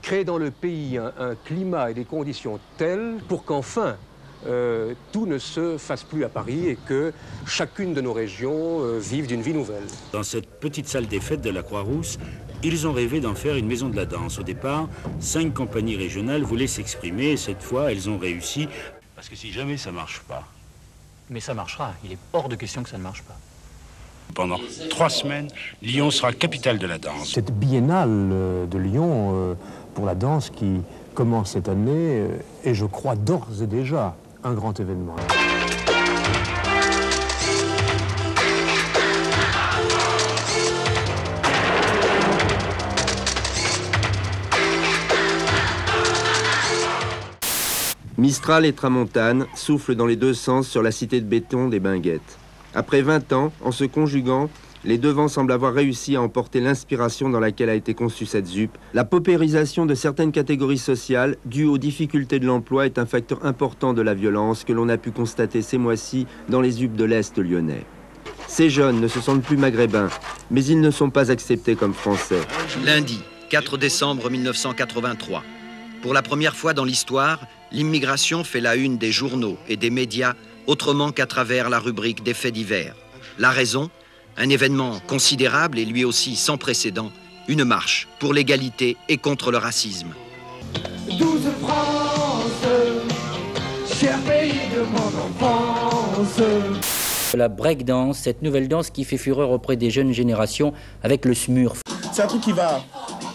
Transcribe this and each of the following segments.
créer dans le pays un climat et des conditions telles pour qu'enfin tout ne se fasse plus à Paris et que chacune de nos régions vive d'une vie nouvelle. Dans cette petite salle des fêtes de la Croix-Rousse, ils ont rêvé d'en faire une maison de la danse. Au départ, 5 compagnies régionales voulaient s'exprimer et cette fois, elles ont réussi. Parce que si jamais ça ne marche pas... Mais ça marchera, il est hors de question que ça ne marche pas. Pendant 3 semaines, Lyon sera capitale de la danse. Cette biennale de Lyon pour la danse qui commence cette année est, je crois, d'ores et déjà un grand événement. Mistral et Tramontane soufflent dans les deux sens sur la cité de béton des Binguettes. Après 20 ans, en se conjuguant, les deux vents semblent avoir réussi à emporter l'inspiration dans laquelle a été conçue cette ZUP. La paupérisation de certaines catégories sociales, due aux difficultés de l'emploi, est un facteur important de la violence que l'on a pu constater ces mois-ci dans les ZUP de l'Est lyonnais. Ces jeunes ne se sentent plus maghrébins, mais ils ne sont pas acceptés comme français. Lundi, 4 décembre 1983. Pour la première fois dans l'histoire, l'immigration fait la une des journaux et des médias, autrement qu'à travers la rubrique des faits divers. La raison ? Un événement considérable et lui aussi sans précédent, une marche pour l'égalité et contre le racisme. 12 France, cher pays de mon enfance. La breakdance, cette nouvelle danse qui fait fureur auprès des jeunes générations avec le smurf. C'est un truc qui va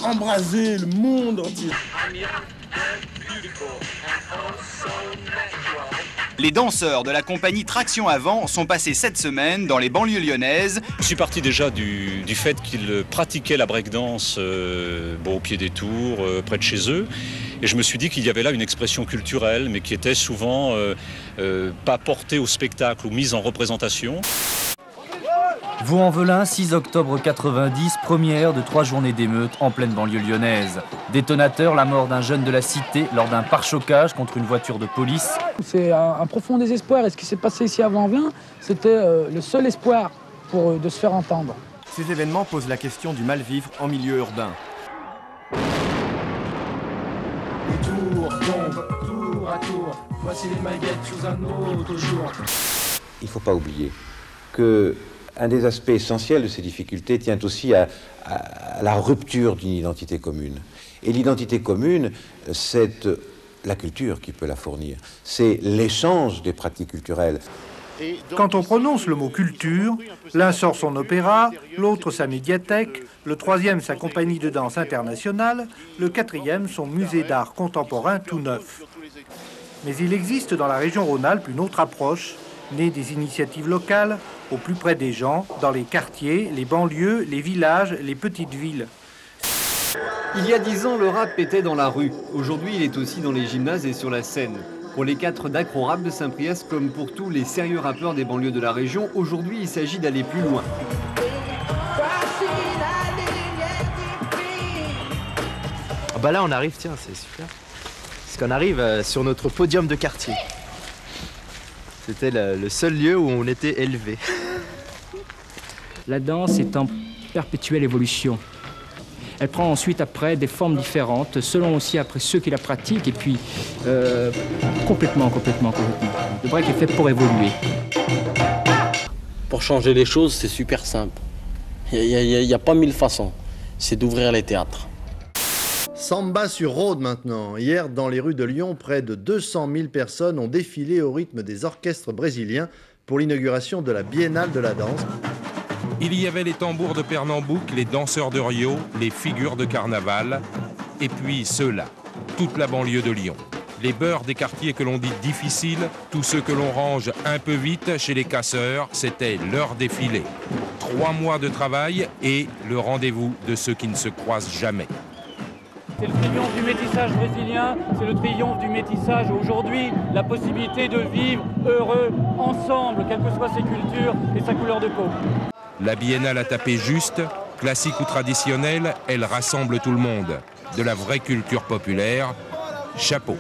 embraser le monde entier. Les danseurs de la compagnie Traction Avant sont passés cette semaine dans les banlieues lyonnaises. Je suis parti déjà du fait qu'ils pratiquaient la breakdance au pied des tours, près de chez eux. Et je me suis dit qu'il y avait là une expression culturelle, mais qui était souvent pas portée au spectacle ou mise en représentation. Vaux-en-Velin, 6 octobre 90, première de 3 journées d'émeute en pleine banlieue lyonnaise. Détonateur, la mort d'un jeune de la cité lors d'un pare-choquage contre une voiture de police. C'est un profond désespoir et ce qui s'est passé ici à Vaux-en-Velin, c'était le seul espoir de se faire entendre. Ces événements posent la question du mal-vivre en milieu urbain. Tour, tombe, tour à tour, voici les Binguettes sous un autre jour. Il ne faut pas oublier que un des aspects essentiels de ces difficultés tient aussi à la rupture d'une identité commune. Et l'identité commune, c'est la culture qui peut la fournir. C'est l'échange des pratiques culturelles. Quand on prononce le mot culture, l'un sort son opéra, l'autre sa médiathèque, le troisième sa compagnie de danse internationale, le quatrième son musée d'art contemporain tout neuf. Mais il existe dans la région Rhône-Alpes une autre approche, née des initiatives locales, au plus près des gens, dans les quartiers, les banlieues, les villages, les petites villes. Il y a 10 ans, le rap était dans la rue. Aujourd'hui, il est aussi dans les gymnases et sur la scène. Pour les 4 d'acro-rap de Saint-Priest, comme pour tous les sérieux rappeurs des banlieues de la région, aujourd'hui, il s'agit d'aller plus loin. Ah bah là, on arrive, tiens, c'est super. Parce qu'on arrive sur notre podium de quartier. C'était le seul lieu où on était élevé. La danse est en perpétuelle évolution. Elle prend ensuite après des formes différentes, selon aussi après ceux qui la pratiquent, et puis complètement. Le break est fait pour évoluer. Pour changer les choses, c'est super simple. Il n'y a pas 1000 façons. C'est d'ouvrir les théâtres. Samba sur Rhodes maintenant. Hier, dans les rues de Lyon, près de 200 000 personnes ont défilé au rythme des orchestres brésiliens pour l'inauguration de la Biennale de la danse. Il y avait les tambours de Pernambouc, les danseurs de Rio, les figures de carnaval, et puis ceux-là, toute la banlieue de Lyon. Les beurs des quartiers que l'on dit difficiles, tous ceux que l'on range un peu vite chez les casseurs, c'était leur défilé. 3 mois de travail et le rendez-vous de ceux qui ne se croisent jamais. C'est le triomphe du métissage brésilien, c'est le triomphe du métissage aujourd'hui, la possibilité de vivre heureux ensemble, quelles que soient ses cultures et sa couleur de peau. La biennale a tapé juste, classique ou traditionnelle, elle rassemble tout le monde. De la vraie culture populaire, chapeau.